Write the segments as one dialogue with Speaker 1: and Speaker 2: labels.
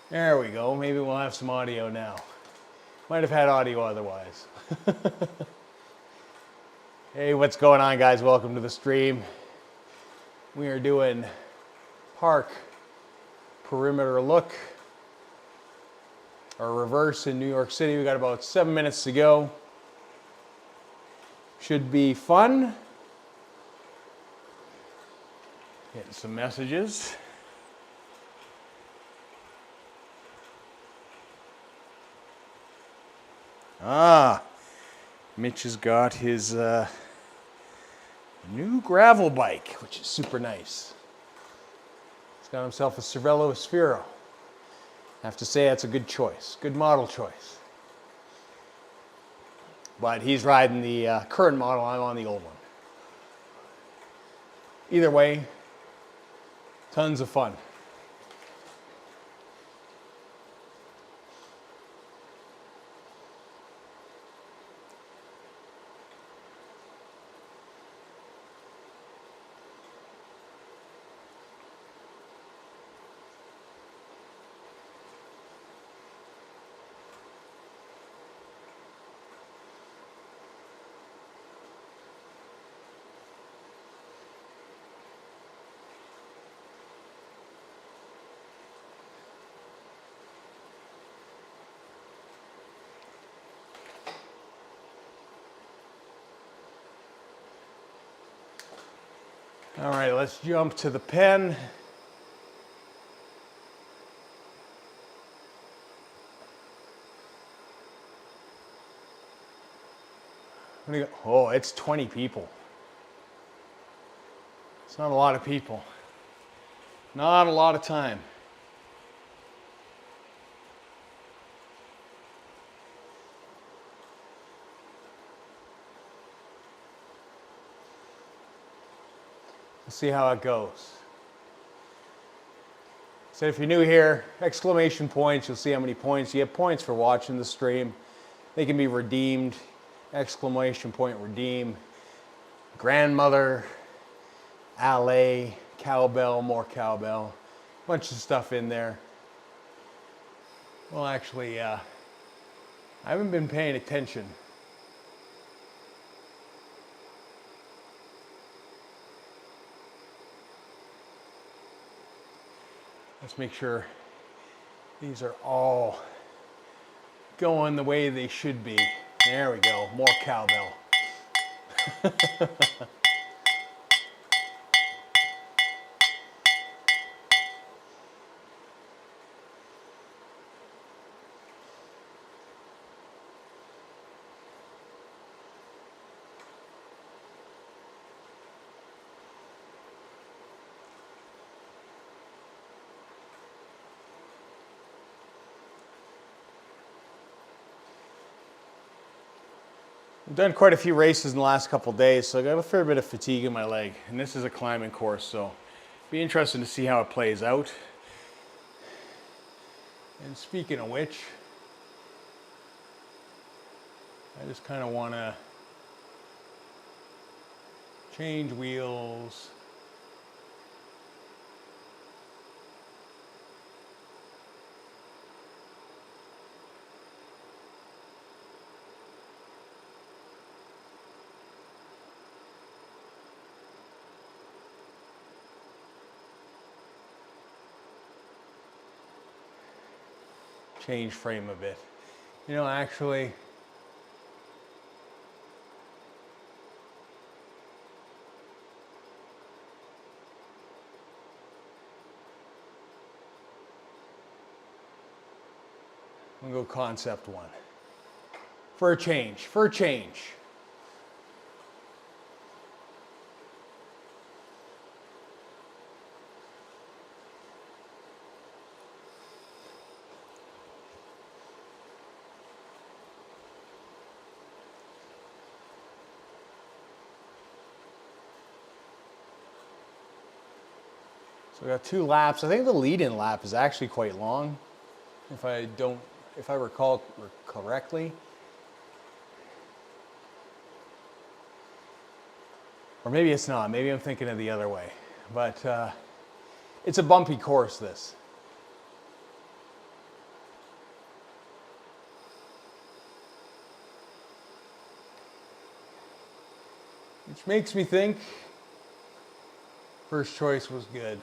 Speaker 1: There we go. Maybe we'll have some audio now. Might have had audio otherwise. Hey, what's going on, guys? Welcome to the stream. We are doing park perimeter look, or reverse in New York City. We got about 7 minutes to go. Should be fun. Getting some messages. Mitch has got his new gravel bike, which is super nice. He's got himself a Cervelo Sphero. I have to say that's a good choice, good model choice. But he's riding the current model, I'm on the old one. Either way, tons of fun. All right, let's jump to the pen. Oh, it's 20 people. It's not a lot of people. Not a lot of time. Let's see how it goes. So if you're new here, exclamation points, you'll see how many points. You get points for watching the stream. They can be redeemed. Exclamation point, redeem. Grandmother, alley, cowbell, more cowbell. Bunch of stuff in there. Well, actually, I haven't been paying attention. Let's make sure these are all going the way they should be. There we go, more cowbell. I've done quite a few races in the last couple of days, so I got a fair bit of fatigue in my leg. And this is a climbing course, so be interesting to see how it plays out. And speaking of which, I just kind of want to change wheels. Change frame a bit. You know, actually, I'm gonna go concept one. For a change, for a change. So we got 2 laps. I think the lead-in lap is actually quite long, if I recall correctly. Or maybe it's not. Maybe I'm thinking of the other way. But it's a bumpy course, this. Which makes me think first choice was good.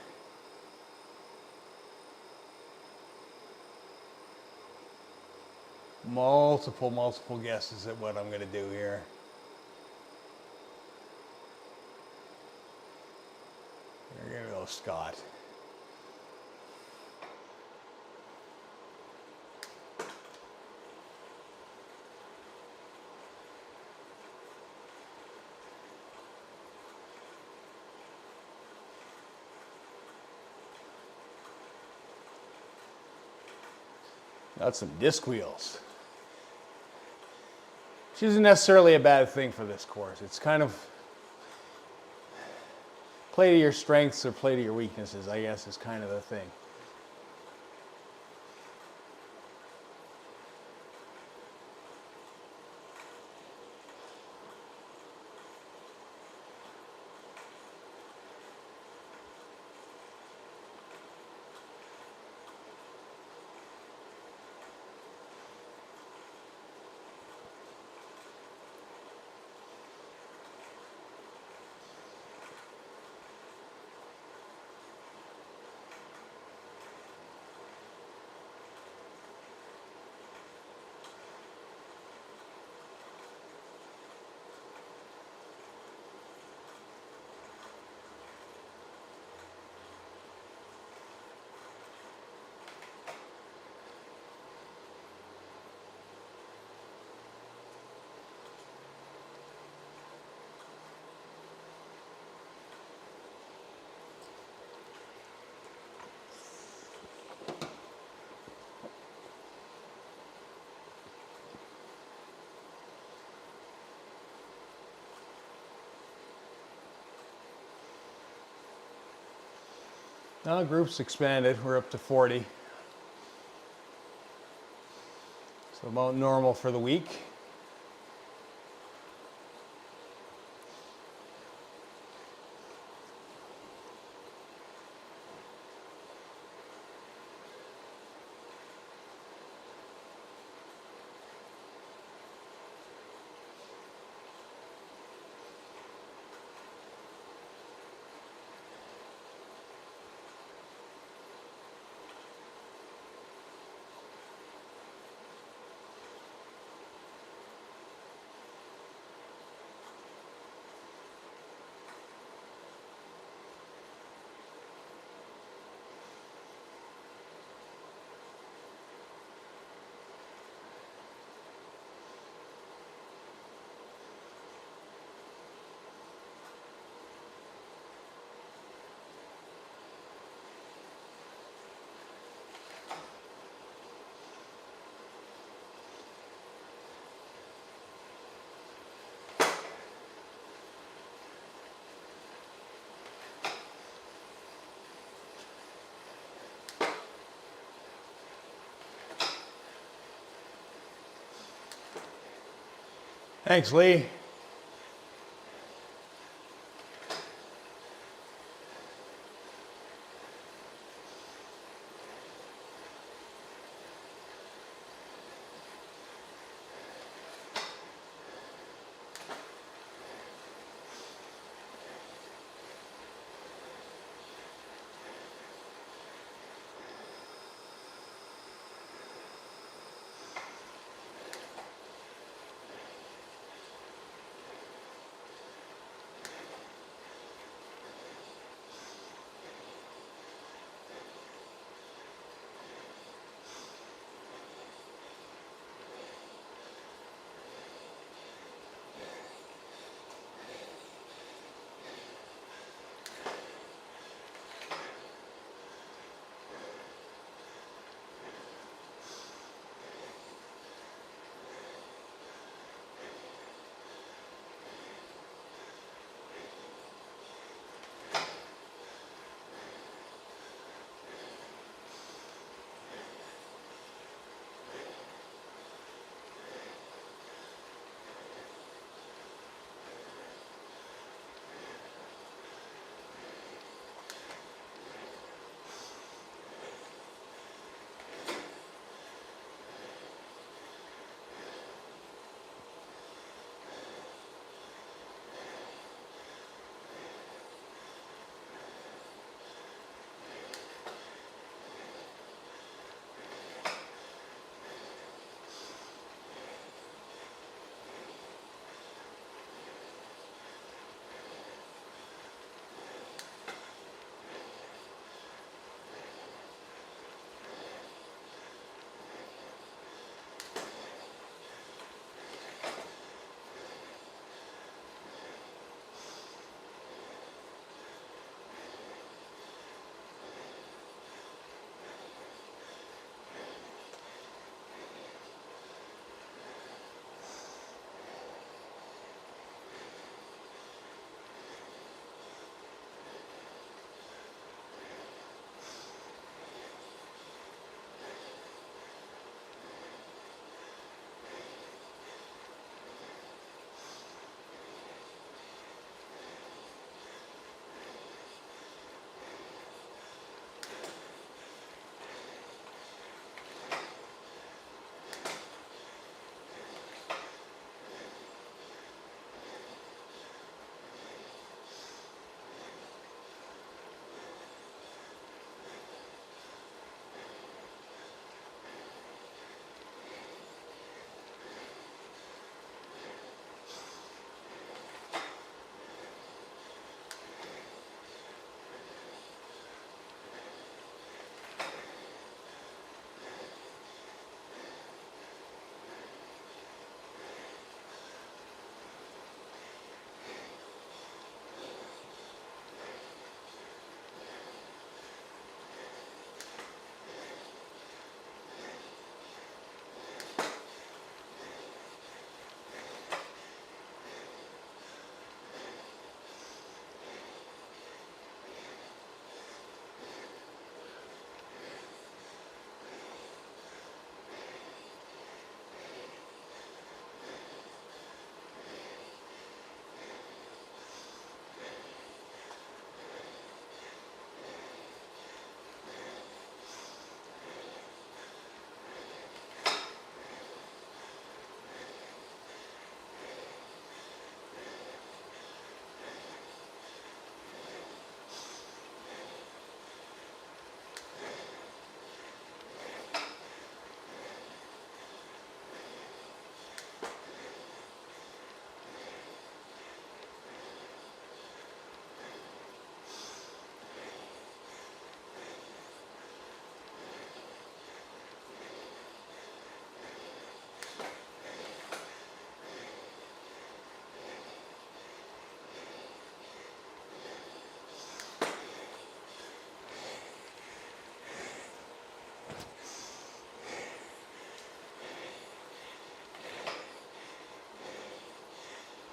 Speaker 1: Multiple guesses at what I'm going to do here. We're going to go Scott. Got some disc wheels. Which isn't necessarily a bad thing for this course. It's kind of play to your strengths or play to your weaknesses, I guess, is kind of the thing. Now the group's expanded. We're up to 40. So about normal for the week. Thanks, Lee.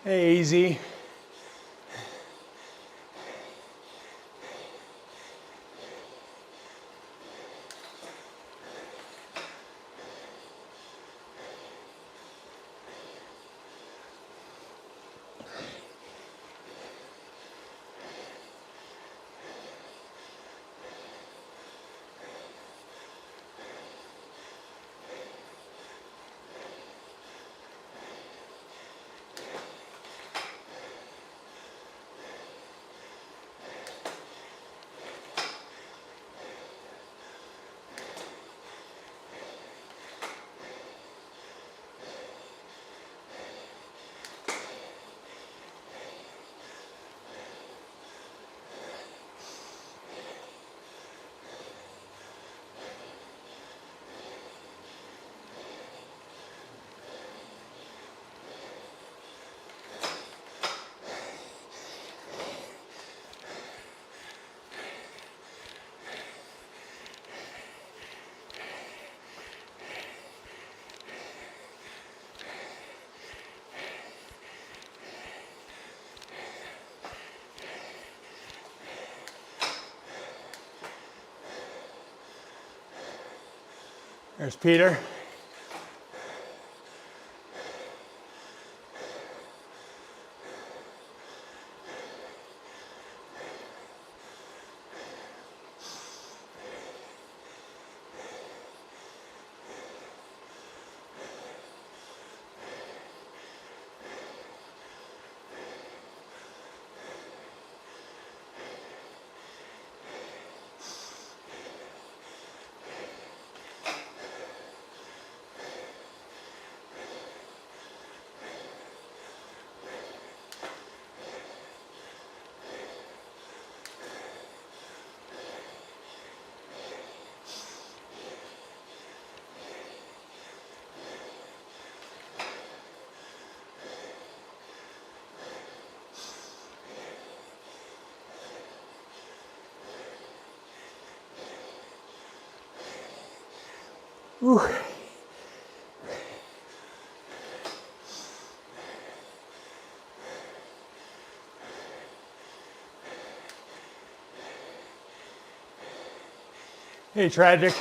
Speaker 1: Easy. There's Peter. Whew. Hey, Tragic.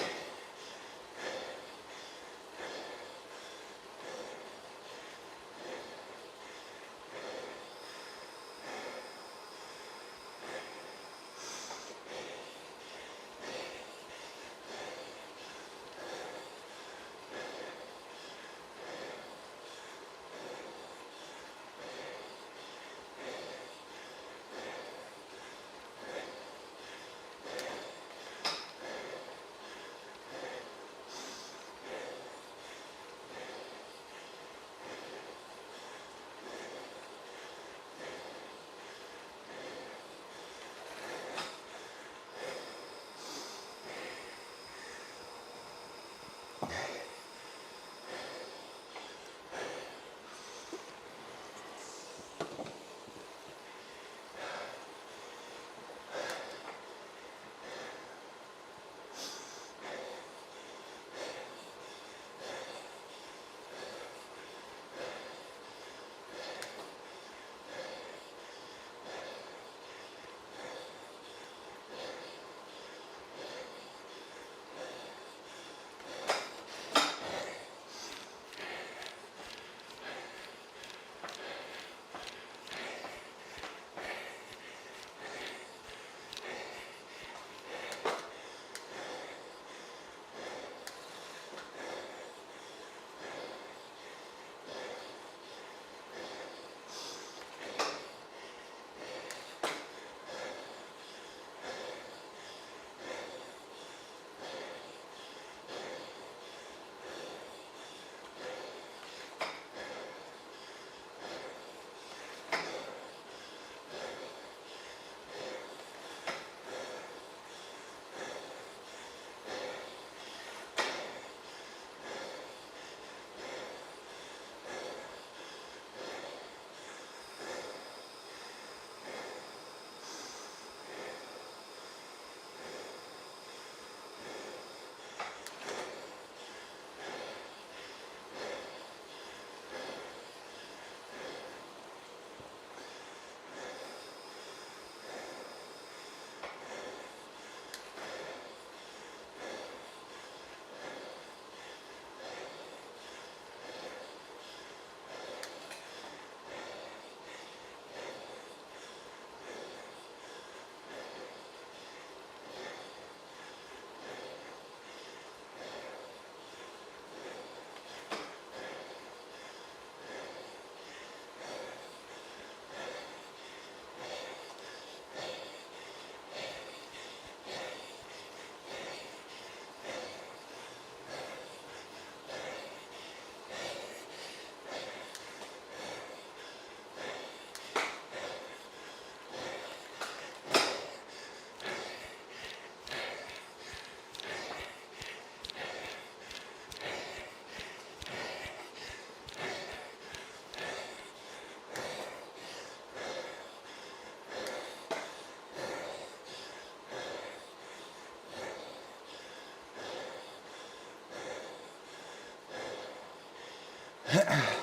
Speaker 1: Whew.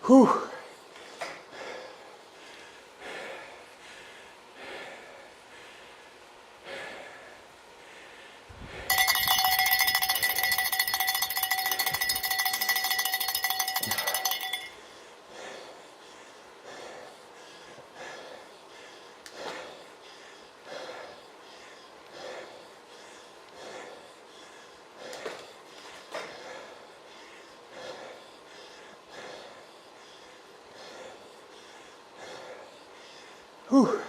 Speaker 1: Whew. Whew.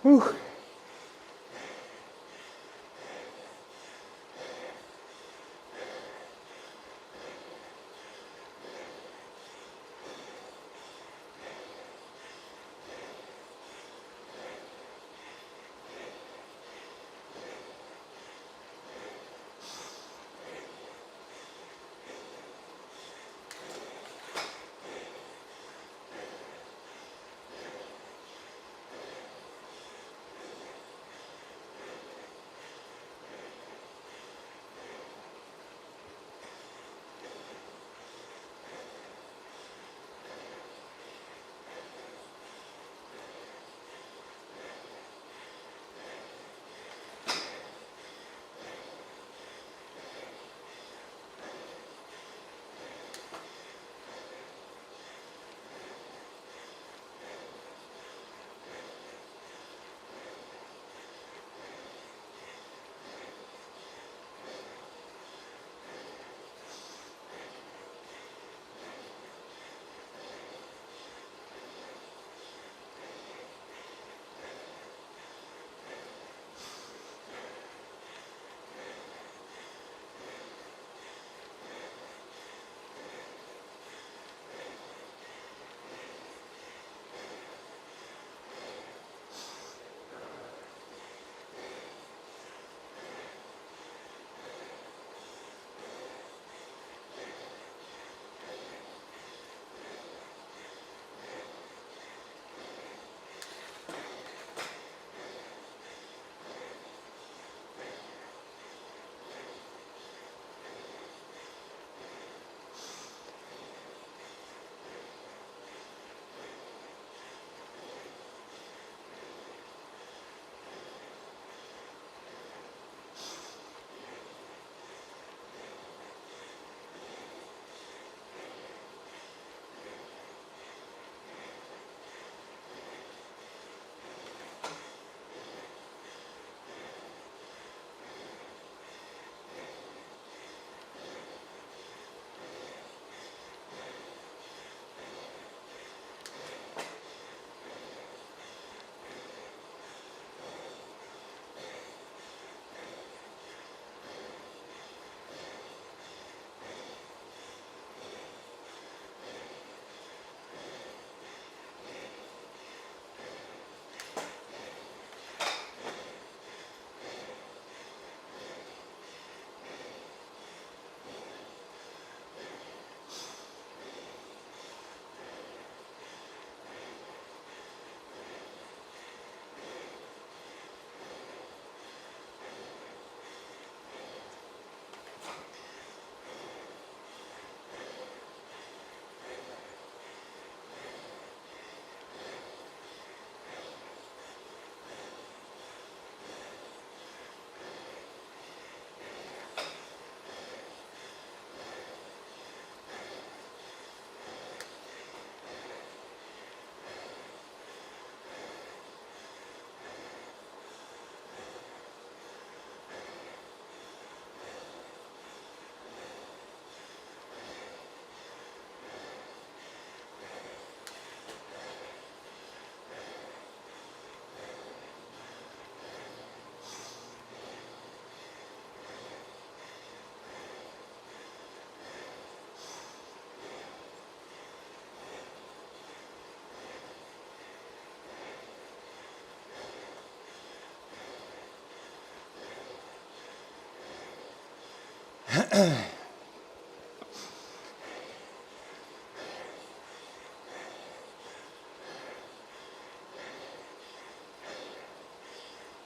Speaker 1: Whew.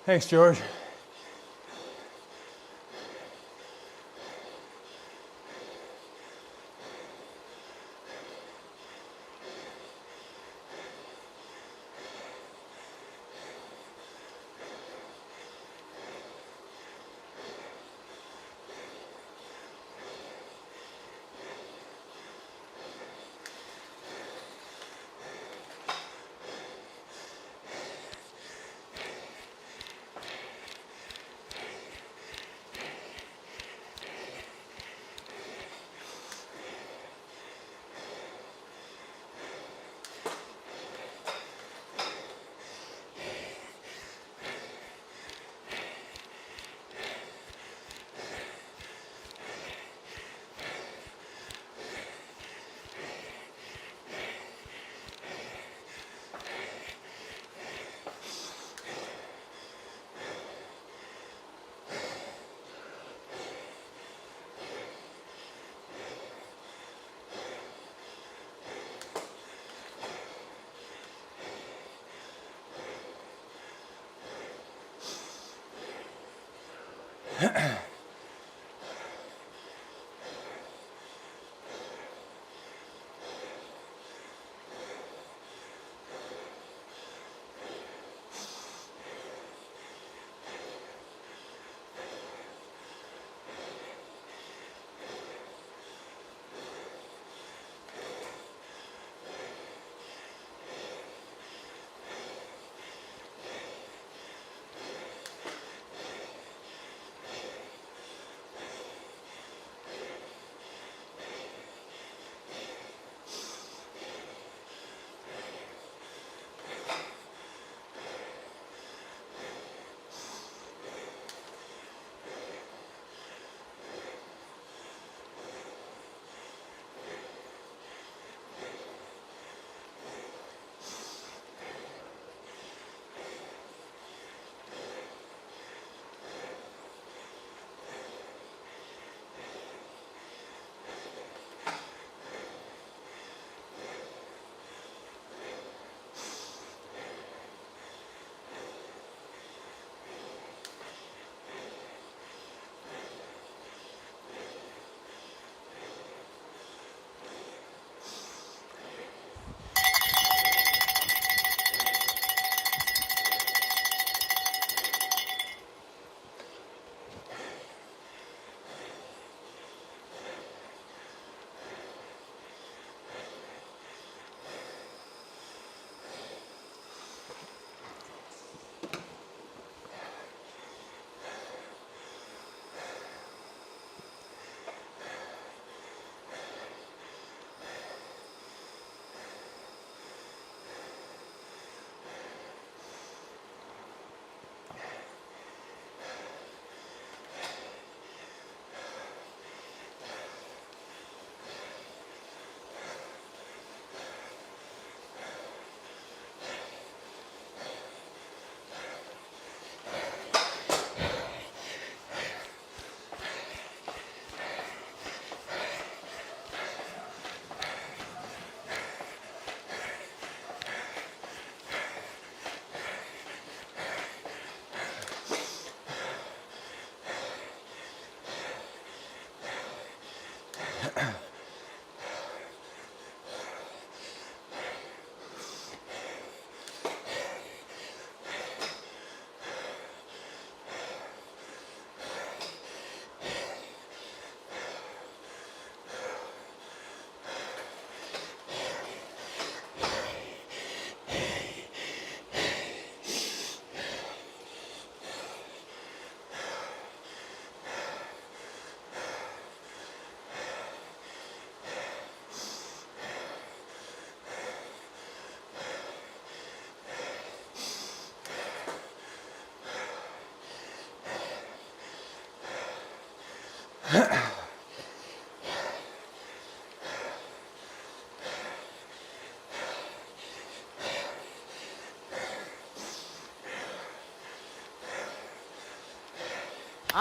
Speaker 1: Thanks, George.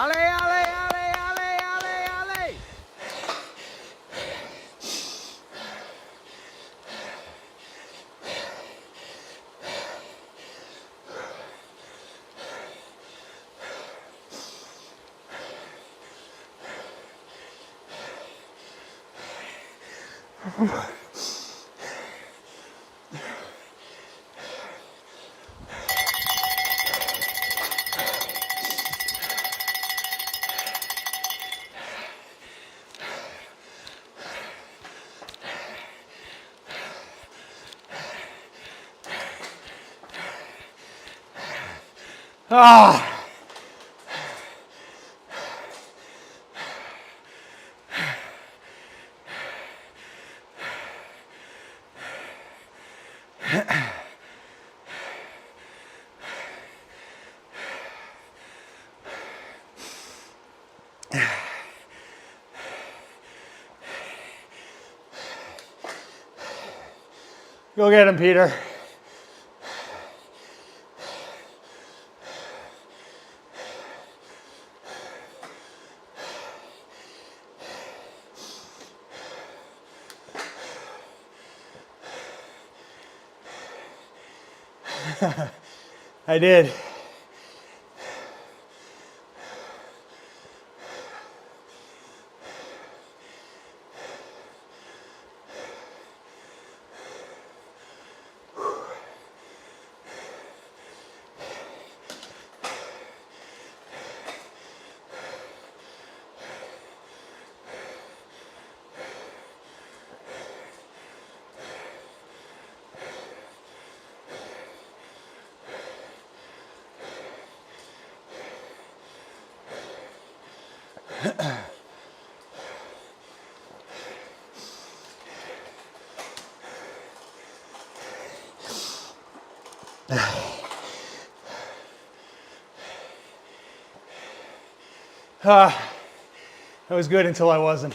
Speaker 2: Allez, allez, allez, allez, allez, allez.
Speaker 1: Ah. Go get him, Peter. I did. That was good until I wasn't.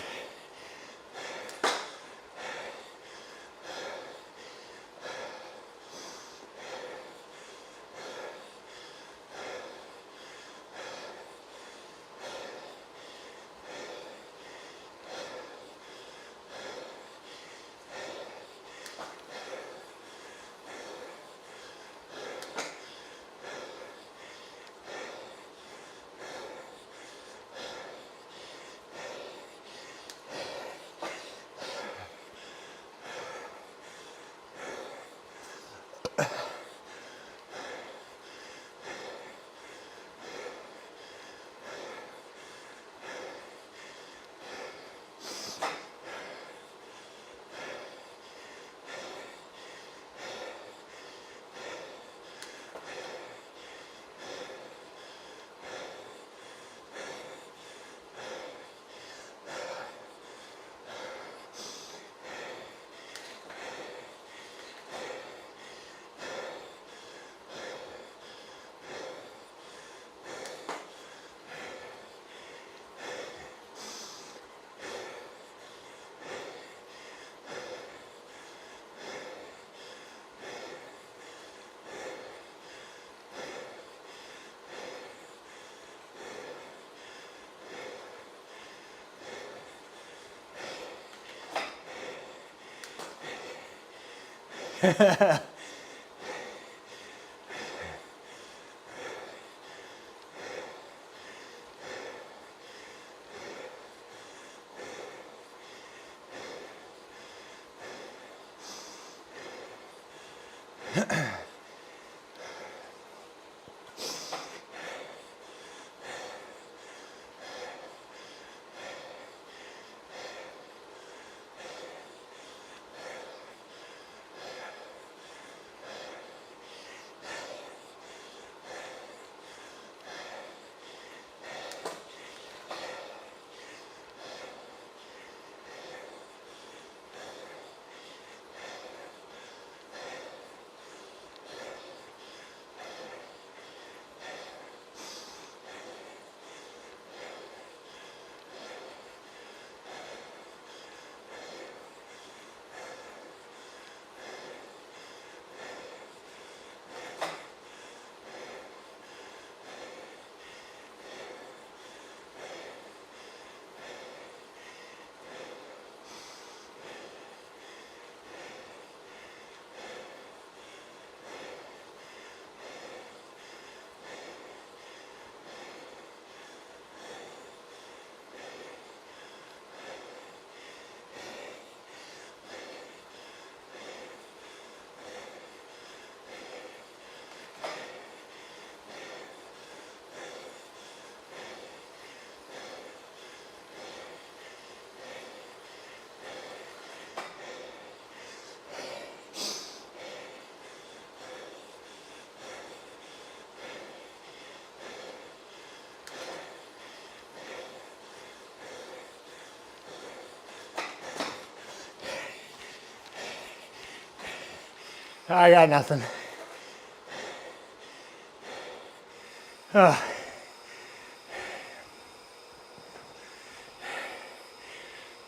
Speaker 1: I got nothing.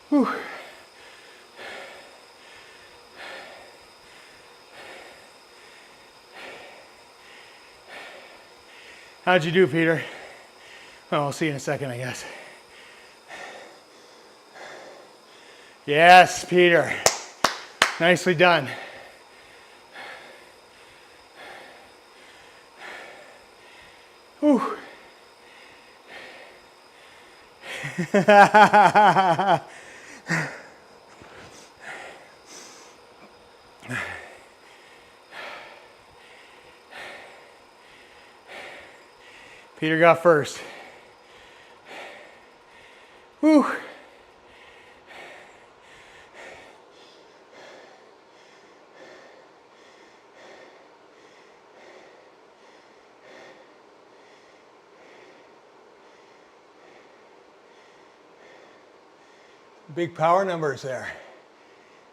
Speaker 1: Whew. How'd you do, Peter? Oh, I'll see you in a second, I guess. Yes, Peter. Nicely done. Whew. Peter got first. Whew. Big power numbers there.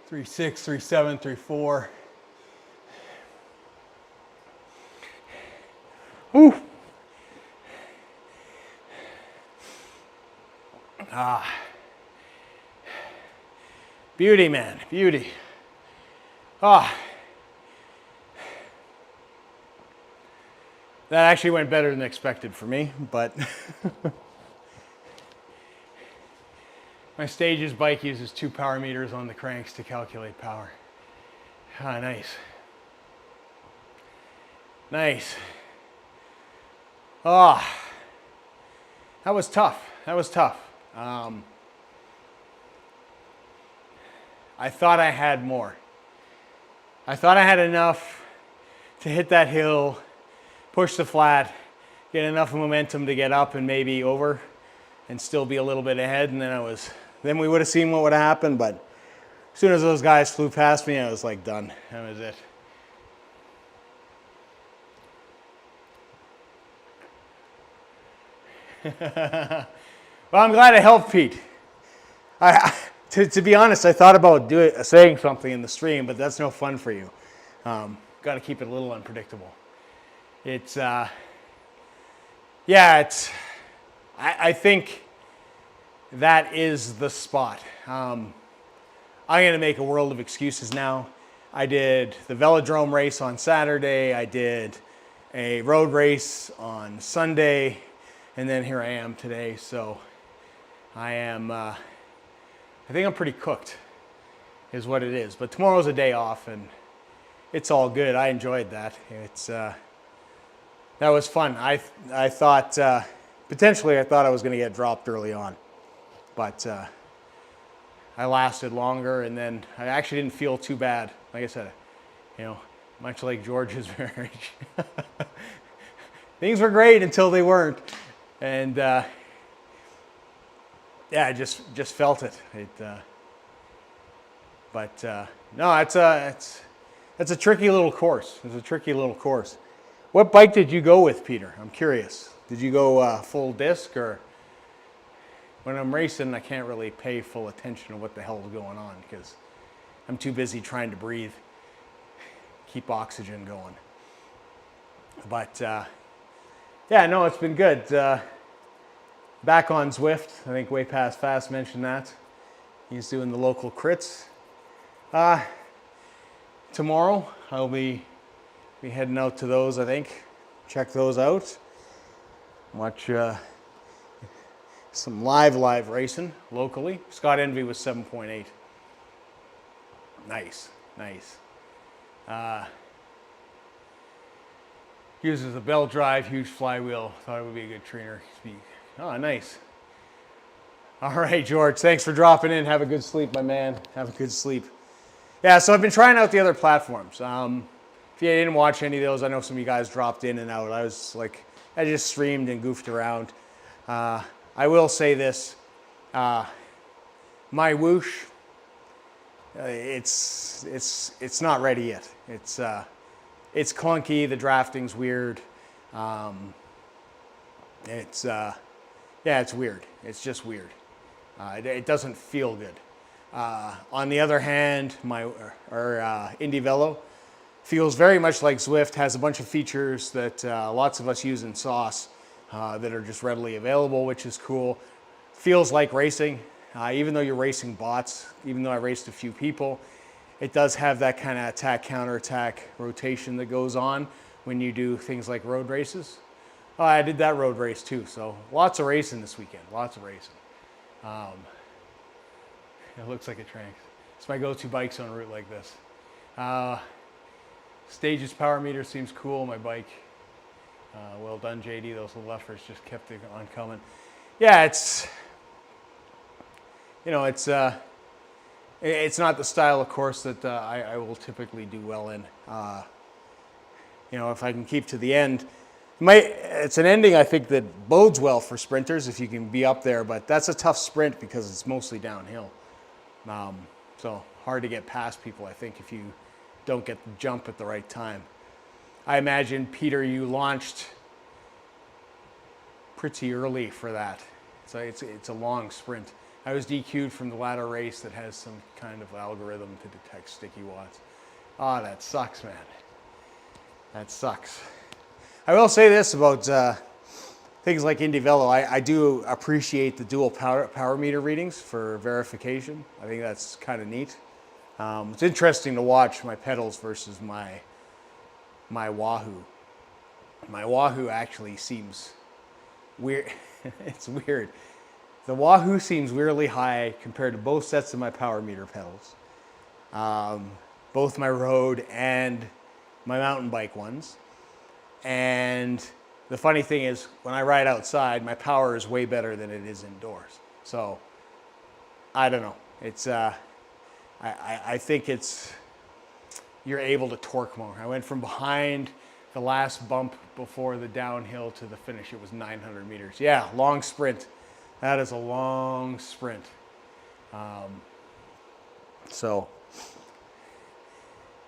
Speaker 1: 3.6, 3.7, 3.4. Whew. Ah. Beauty, man, beauty. Ah. That actually went better than expected for me, but my Stages bike uses 2 power meters on the cranks to calculate power. Ah, nice. Nice. Ah. That was tough. That was tough. I thought I had more. I thought I had enough to hit that hill, push the flat, get enough momentum to get up and maybe over and still be a little bit ahead, and then we would have seen what would have happened, but as soon as those guys flew past me, I was like done. That was it. Well, I'm glad I helped Pete. To be honest, I thought about saying something in the stream, but that's no fun for you. Got to keep it a little unpredictable. I think that is the spot. I'm going to make a world of excuses now. I did the velodrome race on Saturday. I did a road race on Sunday, and then here I am today. So I think I'm pretty cooked, is what it is. But tomorrow's a day off, and it's all good. I enjoyed that. That was fun. I thought, potentially I thought I was going to get dropped early on. But I lasted longer, and then I actually didn't feel too bad. Like I said, much like George's marriage. Things were great until they weren't. And yeah, I just felt it. No, it's a tricky little course. It's a tricky little course. What bike did you go with, Peter? I'm curious. Did you go full disc, or when I'm racing, I can't really pay full attention to what the hell is going on because I'm too busy trying to breathe, keep oxygen going. But yeah, no, it's been good. Back on Zwift, I think Way Past Fast mentioned that. He's doing the local crits. Tomorrow, I'll be heading out to those, I think. Check those out. Watch some live racing locally. Scott Envy was 7.8. Nice. Uses a belt drive, huge flywheel. Thought it would be a good trainer. Oh, nice. All right, George, thanks for dropping in. Have a good sleep, my man. Have a good sleep. Yeah, so I've been trying out the other platforms. If you didn't watch any of those, I know some of you guys dropped in and out. I just streamed and goofed around. I will say this. My whoosh, it's not ready yet. It's clunky. The drafting's weird. Yeah, it's weird. It's just weird. It doesn't feel good. On the other hand, my Indy Velo, Feels very much like Zwift, has a bunch of features that lots of us use in sauce that are just readily available, which is cool. Feels like racing, even though you're racing bots, even though I raced a few people, it does have that kind of attack, counterattack rotation that goes on when you do things like road races. Oh, I did that road race too, so lots of racing this weekend, lots of racing. It looks like a trank. It's my go-to bikes on a route like this. Stage's power meter seems cool, my bike. Well done, JD, those little efforts just kept it on coming. Yeah, it's not the style, of course, that I will typically do well in. If I can keep to the end, it's an ending I think that bodes well for sprinters if you can be up there, but that's a tough sprint because it's mostly downhill. So hard to get past people, I think, if you don't get the jump at the right time. I imagine, Peter, you launched pretty early for that. So it's a long sprint. I was DQ'd from the latter race that has some kind of algorithm to detect sticky watts. Oh, that sucks, man. That sucks. I will say this about things like IndyVelo. I do appreciate the dual power meter readings for verification. I think that's kind of neat. It's interesting to watch my pedals versus my Wahoo. My Wahoo actually seems weird. It's weird. The Wahoo seems weirdly high compared to both sets of my power meter pedals. Both my road and my mountain bike ones. And the funny thing is, when I ride outside, my power is way better than it is indoors. So, I don't know. It's, I think you're able to torque more. I went from behind the last bump before the downhill to the finish. It was 900 meters. Yeah, long sprint. That is a long sprint. So,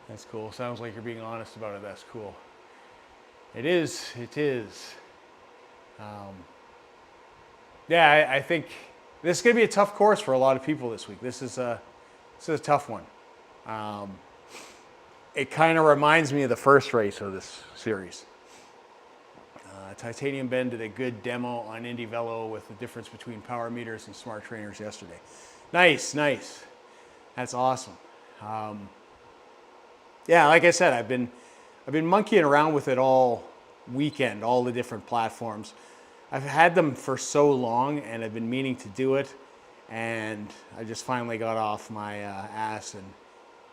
Speaker 1: that's cool. Sounds like you're being honest about it. That's cool. It is. Yeah, I think this is going to be a tough course for a lot of people this week. This is a tough one. It kind of reminds me of the first race of this series. Titanium Bend did a good demo on IndyVelo with the difference between power meters and smart trainers yesterday. Nice. That's awesome. Yeah, like I said, I've been monkeying around with it all weekend, all the different platforms. I've had them for so long, and I've been meaning to do it, and I just finally got off my ass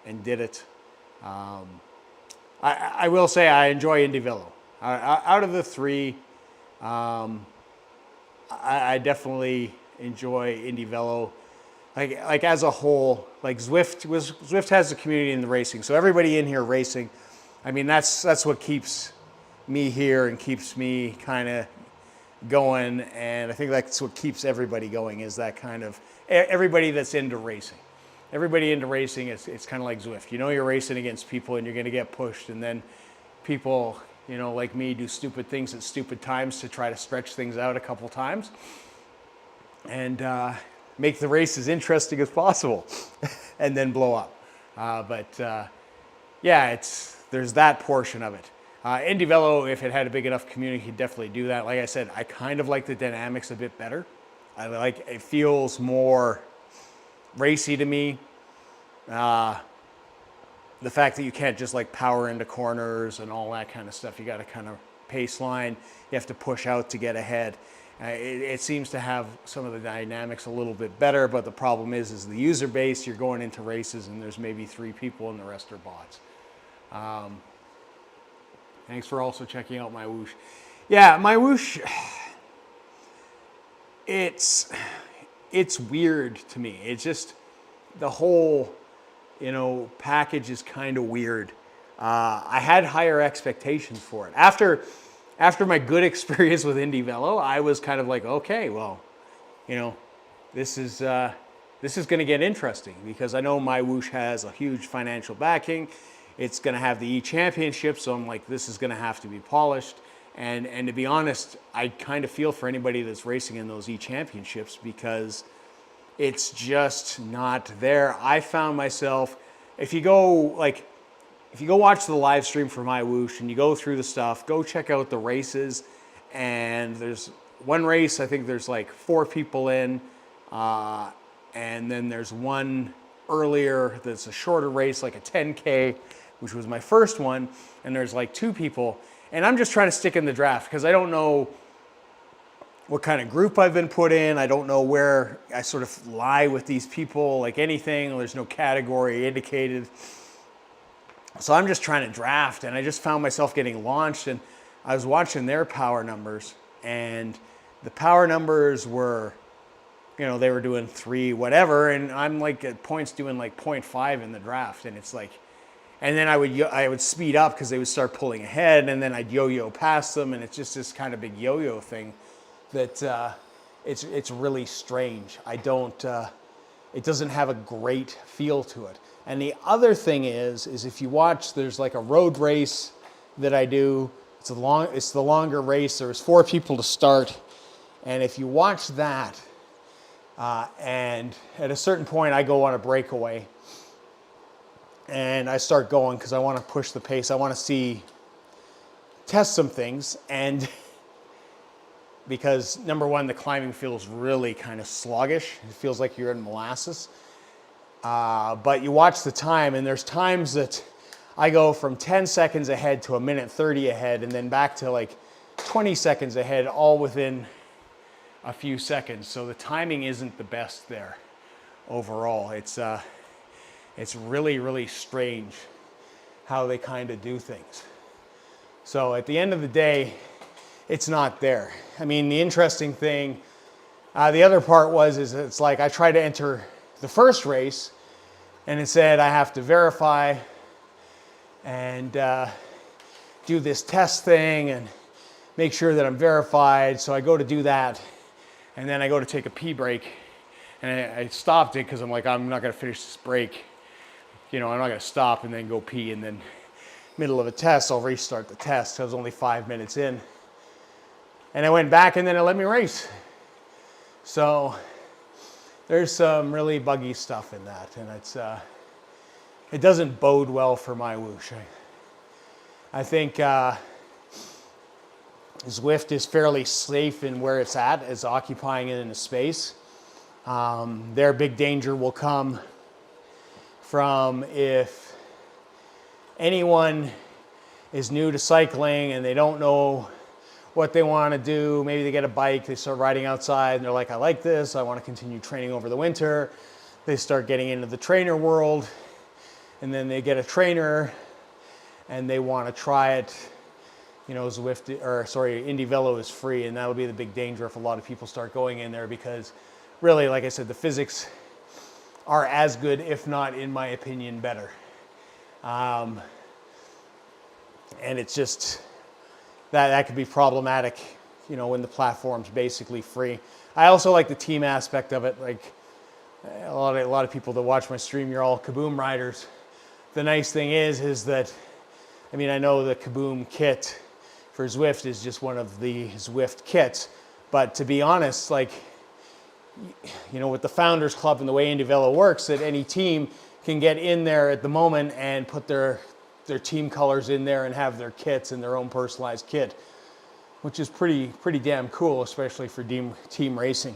Speaker 1: and did it. I will say I enjoy IndyVelo. Out of the three, I definitely enjoy IndyVelo. Like as a whole, like Zwift has a community in the racing, so everybody in here racing. I mean, that's what keeps me here and keeps me kind of going, and I think that's what keeps everybody going, is that kind of everybody that's into racing. Everybody into racing, it's kind of like Zwift. You know you're racing against people and you're going to get pushed, and then people, like me, do stupid things at stupid times to try to stretch things out a couple times and make the race as interesting as possible and then blow up. Yeah, there's that portion of it. IndyVelo, if it had a big enough community, could definitely do that. Like I said, I kind of like the dynamics a bit better. It feels more racy to me. The fact that you can't just power into corners and all that kind of stuff. You got to kind of pace line. You have to push out to get ahead. It seems to have some of the dynamics a little bit better, but the problem is the user base. You're going into races and there's maybe 3 people and the rest are bots. Thanks for also checking out my whoosh. Yeah, my whoosh, it's weird to me. It's just the whole, package is kind of weird. I had higher expectations for it. After my good experience with IndyVelo, I was kind of like, okay, well, this is going to get interesting, because I know my whoosh has a huge financial backing. It's going to have the E-Championship, so I'm like, this is going to have to be polished. And to be honest, I kind of feel for anybody that's racing in those E-Championships, because it's just not there. I found myself, if you go if you go watch the live stream for my whoosh and you go through the stuff, go check out the races. And there's one race, I think there's like 4 people in, and then there's one earlier that's a shorter race, like a 10K, which was my first one, and there's like 2 people. And I'm just trying to stick in the draft because I don't know what kind of group I've been put in. I don't know where I sort of lie with these people, like anything. There's no category indicated. So I'm just trying to draft, and I just found myself getting launched, and I was watching their power numbers, and the power numbers were, you know, they were doing 3 whatever, and I'm like at points doing like 0.5 in the draft, and it's like, and then I would speed up because they would start pulling ahead, and then I'd yo-yo past them, and it's just this kind of big yo-yo thing that it's really strange. It doesn't have a great feel to it. And the other thing is if you watch, there's like a road race that I do. It's the longer race. There was 4 people to start, and if you watch that, and at a certain point I go on a breakaway, and I start going because I want to push the pace. I want to test some things, and because number one, the climbing feels really kind of sluggish. It feels like you're in molasses. But you watch the time, and there's times that I go from 10 seconds ahead to 1:30 ahead, and then back to like 20 seconds ahead, all within a few seconds. So the timing isn't the best there overall. It's really, really strange how they kind of do things. So at the end of the day, it's not there. I mean, the interesting thing, the other part is it's like I tried to enter the first race, and it said I have to verify and do this test thing and make sure that I'm verified. So I go to do that, and then I go to take a pee break, and I stopped it because I'm like, I'm not going to finish this break. You know, I'm not going to stop and then go pee, and then middle of a test, I'll restart the test. I was only 5 minutes in, and I went back, and then it let me race. So there's some really buggy stuff in that, and it doesn't bode well for my whoosh. I think Zwift is fairly safe in where it's at, as occupying it in a space. Their big danger will come from if anyone is new to cycling and they don't know what they want to do. Maybe they get a bike, they start riding outside, and they're like, I like this, I want to continue training over the winter. They start getting into the trainer world, and then they get a trainer and they want to try it. You know, Indy Velo is free, and that'll be the big danger if a lot of people start going in there, because really, like I said, the physics are as good, if not, in my opinion, better. And it's just, that could be problematic, you know, when the platform's basically free. I also like the team aspect of it. Like a lot of people that watch my stream, you're all Kaboom riders. The nice thing is that, I mean, I know the Kaboom kit for Zwift is just one of the Zwift kits, but to be honest, like, you know, with the Founders Club and the way Indy Velo works, that any team can get in there at the moment and put their team colors in there and have their kits and their own personalized kit, which is pretty damn cool, especially for team racing.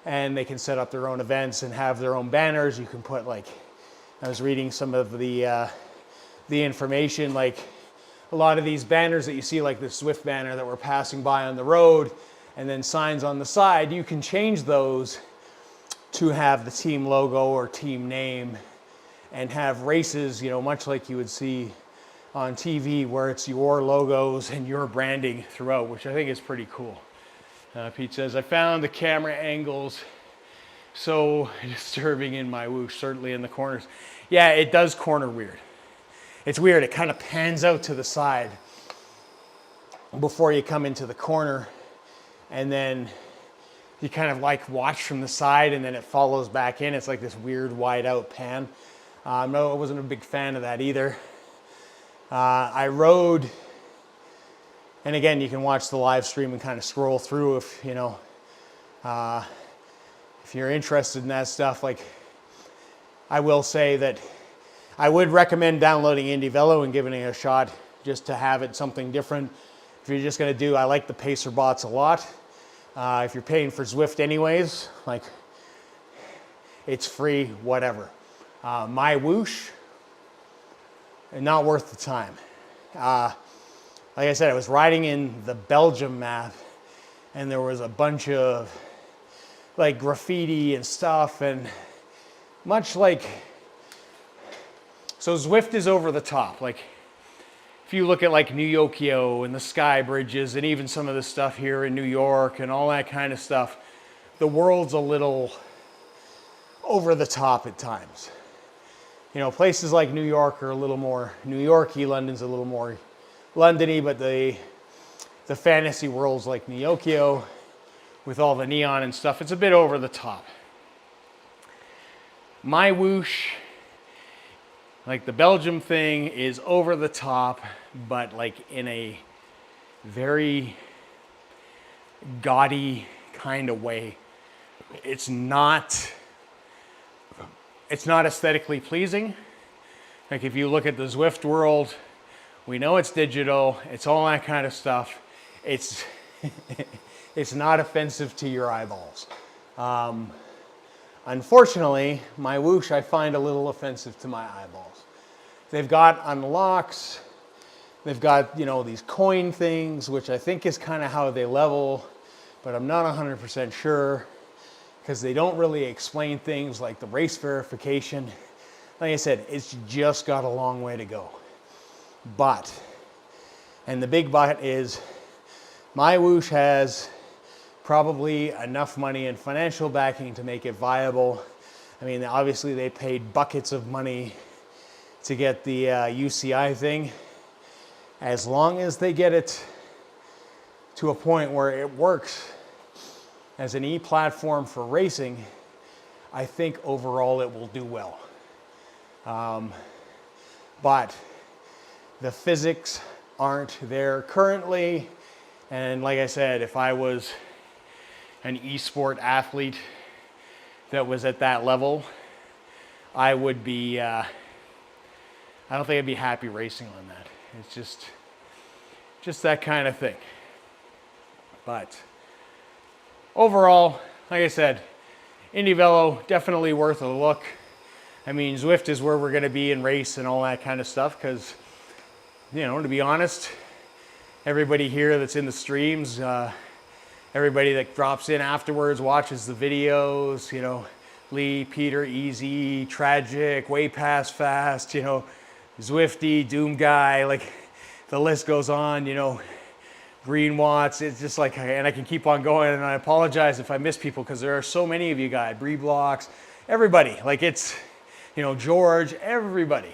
Speaker 1: And they can set up their own events and have their own banners. You can put, like, I was reading some of the information, like a lot of these banners that you see, like the Zwift banner that we're passing by on the road, and then signs on the side, you can change those to have the team logo or team name, and have races, you know, much like you would see on TV, where it's your logos and your branding throughout, which I think is pretty cool. Pete says, I found the camera angles so disturbing in my whoosh, certainly in the corners. Yeah, it does corner weird. It's weird, it kind of pans out to the side before you come into the corner, and then you kind of like watch from the side, and then it follows back in. It's like this weird wide out pan. No, I wasn't a big fan of that either. I rode, and again, you can watch the live stream and kind of scroll through if, you know, if you're interested in that stuff. Like, I will say that I would recommend downloading Indie Velo and giving it a shot just to have it something different. If you're just gonna do, I like the Pacer bots a lot. If you're paying for Zwift anyways, like it's free, whatever. My whoosh, not worth the time. Like I said, I was riding in the Belgium map and there was a bunch of like graffiti and stuff, and much like, so Zwift is over the top. Like if you look at like New Yokio and the sky bridges and even some of the stuff here in New York and all that kind of stuff, the world's a little over the top at times. You know, places like New York are a little more New Yorky, London's a little more Londony, but the fantasy world's like New Yokio with all the neon and stuff, it's a bit over the top. My whoosh, like the Belgium thing, is over the top, but like in a very gaudy kind of way. It's not aesthetically pleasing. Like if you look at the Zwift world, we know it's digital, it's all that kind of stuff. It's it's not offensive to your eyeballs. Unfortunately, my whoosh I find a little offensive to my eyeballs. They've got unlocks, they've got, you know, these coin things, which I think is kind of how they level, but I'm not 100% sure because they don't really explain things like the race verification. Like I said, it's just got a long way to go. But, and the big but is, my whoosh has probably enough money and financial backing to make it viable. I mean, obviously they paid buckets of money to get the UCI thing. As long as they get it to a point where it works as an e-platform for racing, I think overall it will do well. But the physics aren't there currently. And like I said, if I was an esport athlete that was at that level, I would be, I don't think I'd be happy racing on that. It's just that kind of thing. But overall, like I said, Indie Velo, definitely worth a look. I mean, Zwift is where we're gonna be in race and all that kind of stuff because, you know, to be honest, everybody here that's in the streams, everybody that drops in afterwards, watches the videos, you know, Lee, Peter, Easy, Tragic, Way Past Fast, you know, Zwifty, Doom Guy, like the list goes on, you know, Green Watts, it's just like, and I can keep on going, and I apologize if I miss people because there are so many of you guys, Bree Blocks, everybody, like it's, you know, George, everybody.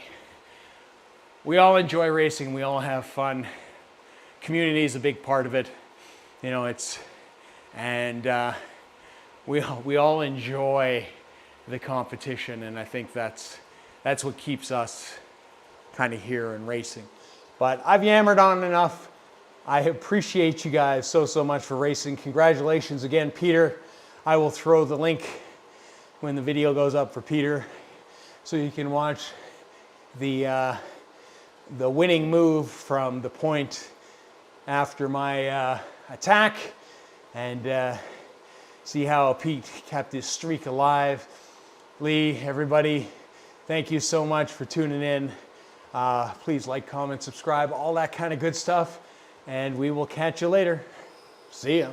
Speaker 1: We all enjoy racing, we all have fun. Community is a big part of it, you know, it's, and we all enjoy the competition, and I think that's what keeps us kind of here in racing. But I've yammered on enough. I appreciate you guys so much for racing. Congratulations again, Peter. I will throw the link when the video goes up for Peter so you can watch the winning move from the point after my attack, and see how Pete kept his streak alive. Lee, everybody, thank you so much for tuning in. Please like, comment, subscribe, all that kind of good stuff, and we will catch you later. See ya.